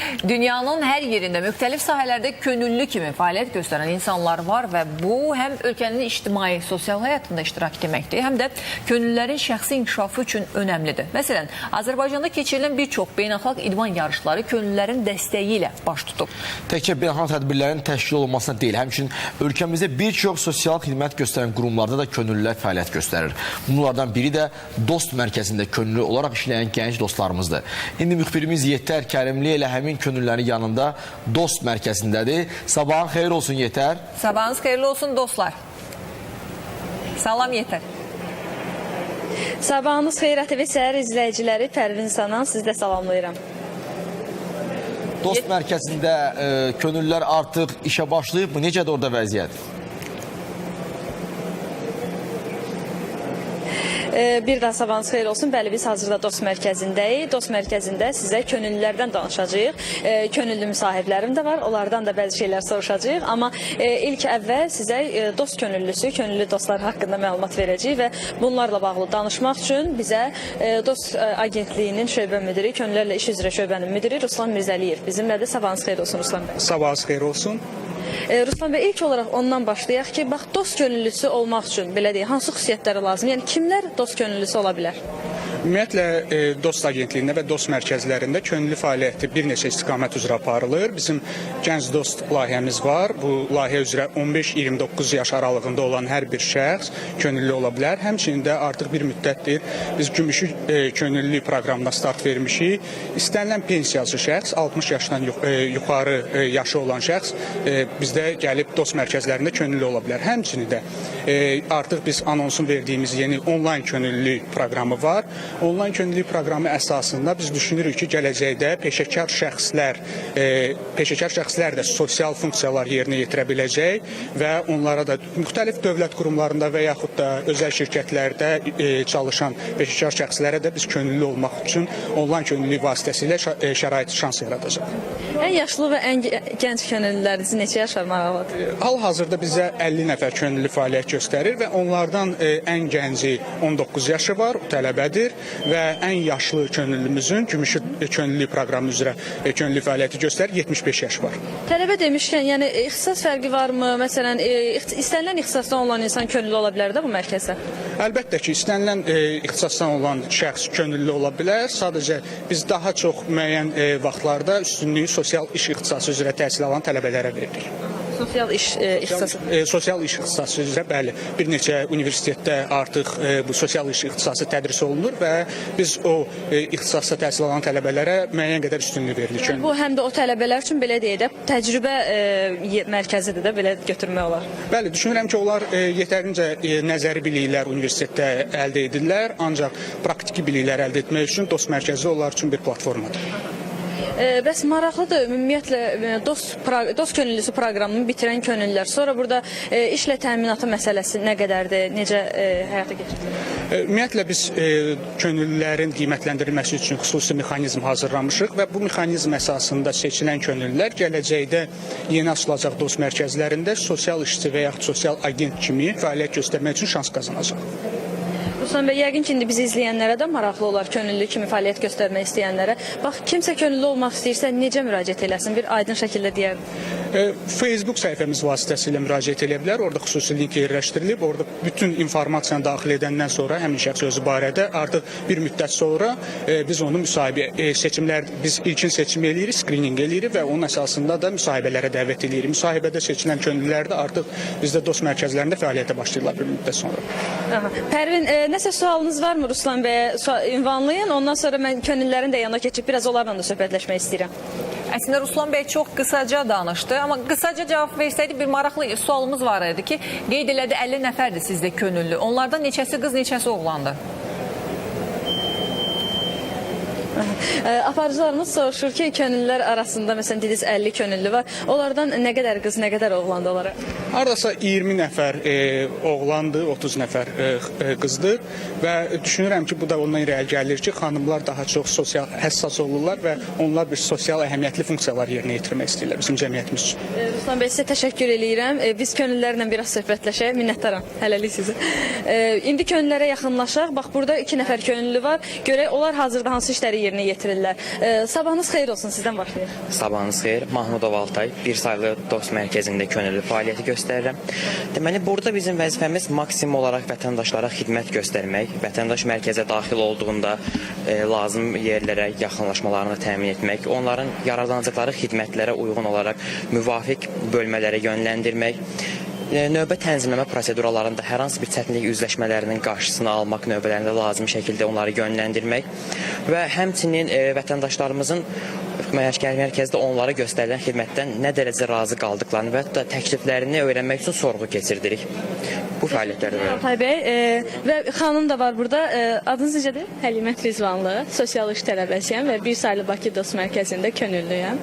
Dünyanın hər yerində müxtəlif sahələrdə könüllü kimi fəaliyyət göstərən insanlar var və bu həm ölkənin ictimai, sosial həyatında iştirak deməkdir, həm də könüllülərin şəxsi inkişafı üçün önəmlidir. Məsələn, Azərbaycanda keçirilən bir çox beynəlxalq idman yarışları könüllülərin dəstəyi ilə baş tutub. Təkcə beynəlxalq tədbirlərin təşkil olunmasına deyil, həmçinin ölkəmizdə bir çox sosial xidmət göstərən qurumlarda da könüllülər fəaliyyət göstərir. Bunlardan biri də Dost mərkəzində könüllü olaraq işləyən gənc dostlarımızdır. İndi müxbirimiz Yetər Kərimli ilə həmin könüllülərin yanında Dost mərkəzindədir. Sabahın xeyir olsun Yetər. Sabahınız xeyirli olsun dostlar. Salam Yetər. Sabahınız xeyir TV səhər izləyiciləri, Pərvin Sanan, siz də salamlayıram. Dost mərkəzində könüllülər artıq işə başlayıb mı? Necədir orada vəziyyət? Bir daha sabahınız xeyir olsun. Bəli, biz hazırda Dost mərkəzindəyik. Dost mərkəzində sizə könüllülərdən danışacağıq. Könüllü müsahiblərim də var. Onlardan da bəzi şeylər soruşacağıq. Amma ilk əvvəl sizə Dost könüllüsü, könüllü dostlar haqqında məlumat verəcəyik və bunlarla bağlı danışmaq üçün bizə Dost agentliyinin şöbə müdiri, könüllülərlə iş üzrə şöbənin müdiri Ruslan Mirzəliyev bizimlədir. Sabahınız xeyir olsun Ruslan bəy. Sabahınız xeyir olsun. Ruslan bəy, ilk olaraq ondan başlayaq ki, bax, dost könüllüsü olmaq üçün, belə deyək, hansı xüsusiyyətləri lazım? Yəni, kimlər dost könüllüsü ola bilər? Ümumiyyətlə, Dost agentliyində və Dost mərkəzlərində könüllü fəaliyyəti bir neçə istiqamət üzrə aparılır. Bizim Gənc Dost layihəmiz var. Bu layihə üzrə 15-29 yaş aralığında olan hər bir şəxs könüllü ola bilər. Həmçinin də artıq bir müddətdir biz gümüşü könüllü proqramına start vermişik. İstənilən pensiyacı şəxs, 60 yaşdan yuxarı yaşı olan şəxs bizdə gəlib Dost mərkəzlərində könüllü ola bilər. Həmçinin də artıq biz anonsun verdiyimiz yeni onlayn könüllü proqramı var. Onlayn könüllü proqramı əsasında biz düşünürük ki, gələcəkdə peşəkar şəxslər də sosial funksiyalar yerinə yetirə biləcək və onlara da müxtəlif dövlət qurumlarında və yaxud da özəl şirkətlərdə çalışan peşəkar şəxslərə də biz könüllü olmaq üçün onlayn könüllü vasitəsilə şərait şans yaradacaq. Ən yaşlı və ən gənc könüllüləriniz neçə yaş var maraqlıdır? Hal-hazırda bizə 50 nəfər könüllü fəaliyyət göstərir və onlardan ən gənci 19 yaşı var, tələbədir və ən yaşlı könüllümüzün gümüşü könüllü proqramı üzrə könüllü fəaliyyəti göstərir, 75 yaş var. Tələbə demişkən, yəni ixtisas fərqi varmı? Məsələn, istənilən ixtisasdan olan insan könüllü ola bilər də bu mərkəzə? Əlbəttə ki, istənilən ixtisasdan olan şəxs könüllü ola bilər. Sadəcə biz daha çox müəyyən vaxtlarda üstünlüyü sosial iş ixtisası üzrə təhsil alan tələbələrə veririk. Sosial iş ixtisası. Sosial iş ixtisası üzrə, bəli, bir neçə universitetdə artıq bu sosial iş ixtisası tədris olunur və biz o ixtisasda təhsil alan tələbələrə müəyyən qədər üstünlük veririk. Bu həm də o tələbələr üçün belə deyək də təcrübə mərkəzidir də belə götürmək olar. Bəli, düşünürəm ki, onlar yetərincə nəzəri biliklər universitetdə əldə edirlər, ancaq praktiki biliklər əldə etmək üçün Dost mərkəzi onlar üçün bir platformadır. Bəs maraqlıdır, ümumiyyətlə dost könüllüsü proqramını bitirən könüllülər. Sonra burada işlə təminatı məsələsi nə qədərdir, necə həyata keçirilir? Ümumiyyətlə biz könüllülərin qiymətləndirilməsi üçün xüsusi mexanizm hazırlamışıq və bu mexanizm əsasında seçilən könüllülər gələcəkdə yeni açılacaq dost mərkəzlərində sosial işçi və yaxud sosial agent kimi fəaliyyət göstərmək üçün şans qazanacaq. Ruslan bəy, yəqin ki, indi bizi izləyənlərə də maraqlı olar, könüllü kimi fəaliyyət göstərmək istəyənlərə. Bax, kimsə könüllü olmaq istəyirsə, necə müraciət eləsin? Bir aydın şəkildə deyərdim. Facebook səhifəmiz vasitəsilə müraciət edə bilər. Orada xüsusi link yerləşdirilib. Orada bütün informasiyanı daxil edəndən sonra həmin şəxs özü barədə artıq bir müddət sonra biz onu biz ilkin seçim eləyirik, skrininq eləyirik və onun əsasında da müsahibələrə dəvət eləyirik. Müsahibədə seçilən könüllülər də artıq bizdə Dost mərkəzlərində fəaliyyətə başlayırlar bir müddət sonra. Pərvin, nəsə sualınız varmı Ruslan bəyə? Ünvanlayın, ondan sonra mən könüllülərin də yanına keçib biraz onlarla da söhbətləşmək istəyirəm. Əslində Ruslan bəy çox qısaca danışdı, amma qısaca cavab versəydi bir maraqlı sualımız var idi ki, qeyd elədi 50 nəfərdir sizdə könüllü. Onlardan neçəsi qız, neçəsi oğlandı? Aparıcılarımız soruşur ki, könüllülər arasında məsələn dediniz 50 könüllü var. Onlardan nə qədər qız, nə qədər oğlandı onlara? Hardasa 20 nəfər oğlandır, 30 nəfər qızdır və düşünürəm ki, bu da ondan irəli gəlir ki, xanımlar daha çox sosial həssas olurlar və onlar bir sosial əhəmiyyətli funksiyalar yerinə yetirmək istəyirlər bizim cəmiyyətimiz üçün. Ruslan bəy, sizə təşəkkür eləyirəm. Biz könüllülərlə biraz söhbətləşək. Minnətdaram. Hələlik sizə. İndi könüllülərə yaxınlaşaq. Bax, burada 2 nəfər könüllü var. Görək onlar hazırda hansı işləri yerinə yetirirlər. Sabahınız xeyir olsun, sizdən başlayaq. Sabahınız xeyir. Mahmudov Altay, bir saylı dost mərkəzində könüllü fəaliyyəti göstərirəm. Deməli, burada bizim vəzifəmiz maksimum olaraq vətəndaşlara xidmət göstərmək, vətəndaş mərkəzə daxil olduğunda lazım yerlərə yaxınlaşmalarını təmin etmək, onların yararlanacaqları xidmətlərə uyğun olaraq müvafiq bölmələrə yönləndirmək, növbə tənzimləmə proseduralarında hər hansı bir çətinlik üzləşmələrinin qarşısını almaq növbələrində lazım şəkildə onları yönləndirmək və həmçinin vətəndaşlarımızın mərkəzdə onlara göstərilən xidmətdən nə dərəcə razı qaldıqlarını və hətta təkliflərini öyrənmək üçün sorğu keçirdirik. Bu fəaliyyətlərdə verir. Altay bəy, və xanım da var burada. Adınız necədir? Həlimət Rizvanlı, sosial iş tələbəsiyəm və bir saylı Bakı Dost Mərkəzində könüllüyəm.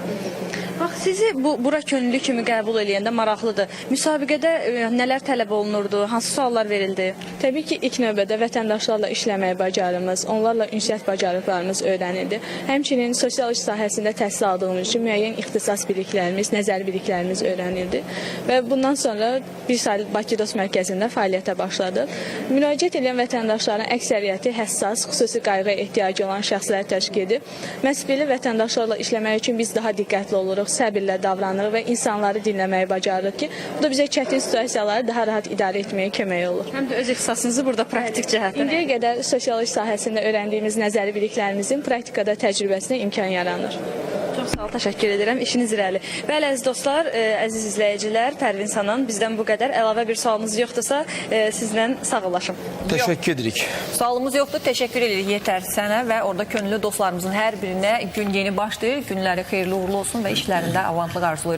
Bax, sizi bura könüllü kimi qəbul edəndə maraqlıdır. Müsabiqədə nələr tələb olunurdu? Hansı suallar verildi? Təbii ki, ilk növbədə vətəndaşlarla işləməyə bacarığımız, onlarla ünsiyyət bacarıqlarımız öyrənildi. Həmçinin sosial iş sahəsində təhsil aldığımız üçün müəyyən ixtisas biliklərimiz, nəzəri biliklərimiz öyrənildi və bundan sonra bir saylı Bakı Dost Mərkəzində fəaliyyətə başladıq. Müraciət edən vətəndaşların əksəriyyəti həssas, xüsusi qayğıya ehtiyacı olan şəxslər təşkil edir. Məhz belə vətəndaşlarla işləmək üçün biz daha diqqətli oluruq, səbirlə davranırıq və insanları dinləməyi bacarırıq ki, bu da bizə çətin situasiyaları daha rahat idarə etməyə kömək olur. Həm də öz ixtisasınızı burada praktik cəhətdən. İndiyə qədər sosial iş sahəsində öyrəndiyimiz nəzəri biliklərimizin praktikada təcrübəsinə imkan yaranır. Çox sağ ol, təşəkkür edirəm. İşiniz irəli. Bəli, əziz dostlar, əziz izləyicilər, Pərvin Sanan, bizdən bu qədər. Əlavə bir sualınız yoxdursa, sizlə sağollaşım. Təşəkkür edirik. Sualımız yoxdur, təşəkkür edirik yetər sənə və orada könüllü dostlarımızın hər birinə gün yeni başlayır. Günləri xeyirli uğurlu olsun və işlərində avantlıq arzulayırıq.